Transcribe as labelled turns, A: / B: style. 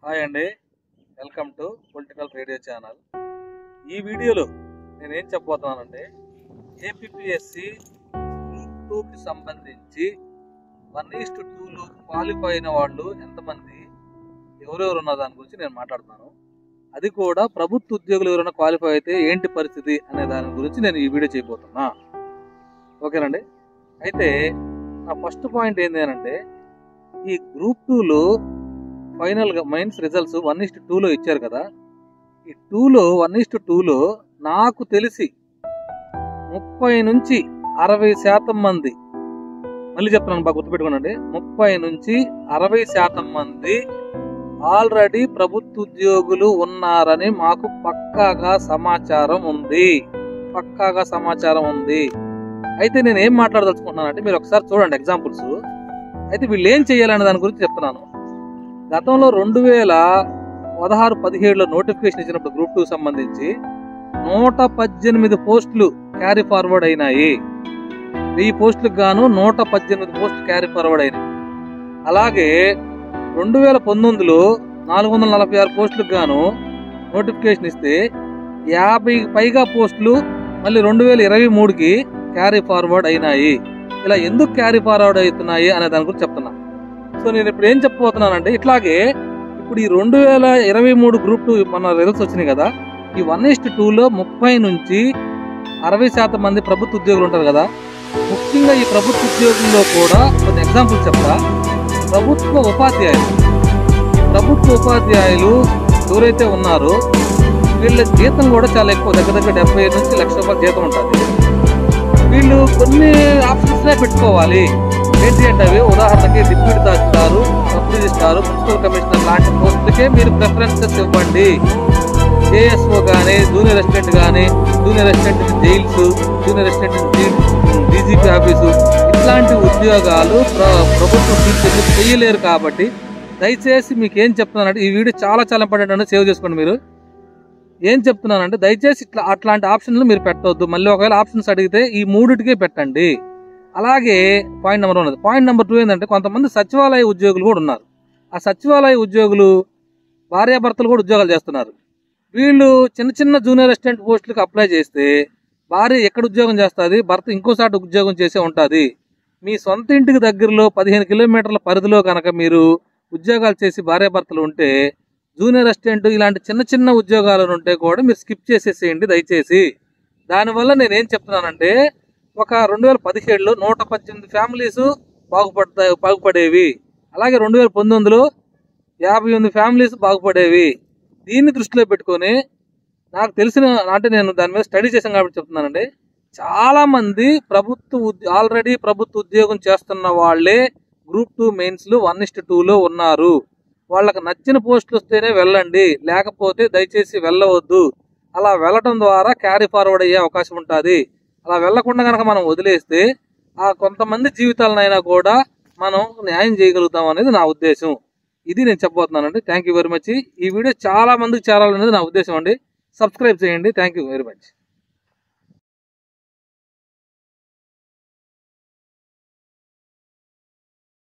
A: Hi అండి, welcome to political radio channel. ఈ వీడియోలో నేనేం చెప్పబోతున్నానంటే ఏపీఎస్సి గ్రూప్ 2కి సంబంధించి 1:2లో క్వాలిఫై అయిన వాళ్ళు ఎంతమంది, ఎవరెవరు ఉన్న దాని గురించి నేను మాట్లాడుతున్నాను. అది కూడా ప్రభుత్వ ఉద్యోగులు ఎవరైనా క్వాలిఫై అయితే ఏంటి పరిస్థితి అనే దాని గురించి నేను ఈ వీడియో చేయబోతున్నా. ఓకేనండి. అయితే నా ఫస్ట్ పాయింట్ ఏంటి అంటే, ఈ గ్రూప్ 2లో ఫైనల్గా మెయిన్స్ రిజల్ట్స్ 1:2లో ఇచ్చారు కదా. ఈ 1:2లో నాకు తెలిసి 30 నుంచి 60% మంది, మళ్ళీ చెప్తున్నాను బాగా గుర్తుపెట్టుకోనండి, 30 నుంచి 60% మంది ఆల్రెడీ ప్రభుత్వ ఉద్యోగులు ఉన్నారని మాకు పక్కాగా సమాచారం ఉంది. అయితే నేను ఏం మాట్లాడదలుచుకుంటున్నానంటే, మీరు ఒకసారి చూడండి ఎగ్జాంపుల్స్. అయితే వీళ్ళు ఏం చేయాలనే దాని గురించి చెప్తున్నాను. గతంలో 2016-17లో నోటిఫికేషన్ ఇచ్చినప్పుడు గ్రూప్ 2 సంబంధించి 118 పోస్టులు క్యారీ ఫార్వర్డ్ అయినాయి. 1000 పోస్టులకు గాను 118 పోస్టులు క్యారీ ఫార్వర్డ్ అయినాయి. అలాగే 2019లో 446 పోస్టులకు గాను నోటిఫికేషన్ ఇస్తే 50 పైగా పోస్టులు మళ్ళీ 2023కి క్యారీ ఫార్వర్డ్ అయినాయి. ఇలా ఎందుకు క్యారీ ఫార్వర్డ్ అవుతున్నాయి అనే దాని గురించి చెప్తున్నా. సో నేను ఇప్పుడు ఏం చెప్పబోతున్నానంటే, ఇట్లాగే ఇప్పుడు ఈ 2023 గ్రూప్ 2 మన రిజల్ట్స్ వచ్చినాయి కదా. ఈ 1:2లో 30 నుంచి 60% మంది ప్రభుత్వ ఉద్యోగులు ఉంటారు కదా. ముఖ్యంగా ఈ ప్రభుత్వ ఉద్యోగుల్లో కూడా కొన్ని ఎగ్జాంపుల్స్ చెప్తా. ప్రభుత్వ ఉపాధ్యాయులు ఎవరైతే ఉన్నారో వీళ్ళ జీతం కూడా చాలా ఎక్కువ, దగ్గర 75 నుంచి ₹1,00,000 జీతం ఉంటుంది. వీళ్ళు కొన్ని ఆప్షన్స్నే పెట్టుకోవాలి. ఏంటి అంటే, అవి ఉదాహరణకి deputy tahsildar, sub registrar, municipal commissioner లాంటి పోస్టులకే మీరు ప్రిఫరెన్సెస్ ఇవ్వండి. ఏఎస్ఓ కానీ, జూనియర్ అసిస్టెంట్ కానీ, junior assistant in jails, junior assistant in DGP office, ఇట్లాంటి ఉద్యోగాలు ప్రభుత్వం తీసుకెళ్ళి చేయలేరు. కాబట్టి దయచేసి మీకు ఏం చెప్తున్నానంటే, ఈ వీడియో చాలా ఇంపార్టెంట్ అంటే సేవ్ చేసుకోండి. మీరు ఏం చెప్తున్నానంటే, దయచేసి అట్లాంటి ఆప్షన్లు మీరు పెట్టవద్దు. మళ్ళీ ఒకవేళ ఆప్షన్స్ అడిగితే ఈ మూడిటికే పెట్టండి. అలాగే పాయింట్ నెంబర్ 1. పాయింట్ నెంబర్ 2 ఏంటంటే, కొంతమంది సచివాలయ ఉద్యోగులు కూడా ఉన్నారు. ఆ సచివాలయ ఉద్యోగులు భార్యాభర్తలు కూడా ఉద్యోగాలు చేస్తున్నారు. వీళ్ళు చిన్న జూనియర్ అసిస్టెంట్ పోస్టులకు అప్లై చేస్తే భార్య ఎక్కడ ఉద్యోగం చేస్తుంది, భర్త ఇంకోసారి ఉద్యోగం చేసే ఉంటుంది. మీ సొంత ఇంటికి దగ్గరలో 15 కిలోమీటర్ల పరిధిలో కనుక మీరు ఉద్యోగాలు చేసి భార్యాభర్తలు ఉంటే, జూనియర్ అసిస్టెంట్ ఇలాంటి చిన్న ఉద్యోగాలు ఉంటే కూడా మీరు స్కిప్ చేసేసేయండి దయచేసి. దానివల్ల నేనేం చెప్తున్నానంటే, ఒక 2017లో 118 ఫ్యామిలీస్ బాగుపడేవి. అలాగే 2019లో 58 ఫ్యామిలీస్ బాగుపడేవి. దీన్ని దృష్టిలో పెట్టుకొని, నాకు తెలిసిన అంటే నేను దాని మీద స్టడీ చేశాను కాబట్టి చెప్తున్నానండి, చాలామంది ఆల్రెడీ ప్రభుత్వ ఉద్యోగం చేస్తున్న వాళ్ళే గ్రూప్ 2 మెయిన్స్లు 1:2లో ఉన్నారు. వాళ్ళకి నచ్చిన పోస్టులు వస్తేనే వెళ్ళండి, లేకపోతే దయచేసి వెళ్ళవద్దు. అలా వెళ్ళటం ద్వారా క్యారీ ఫార్వర్డ్ అయ్యే అవకాశం ఉంటుంది. అలా వెళ్లకుండా కనుక మనం వదిలేస్తే ఆ కొంతమంది జీవితాలనైనా కూడా మనం న్యాయం చేయగలుగుతాం అనేది నా ఉద్దేశం. ఇది నేను చెప్పబోతున్నానండి. Thank you very much. ఈ వీడియో చాలా మందికి చేరాలనేది నా ఉద్దేశం అండి. సబ్స్క్రైబ్ చేయండి. Thank you very much.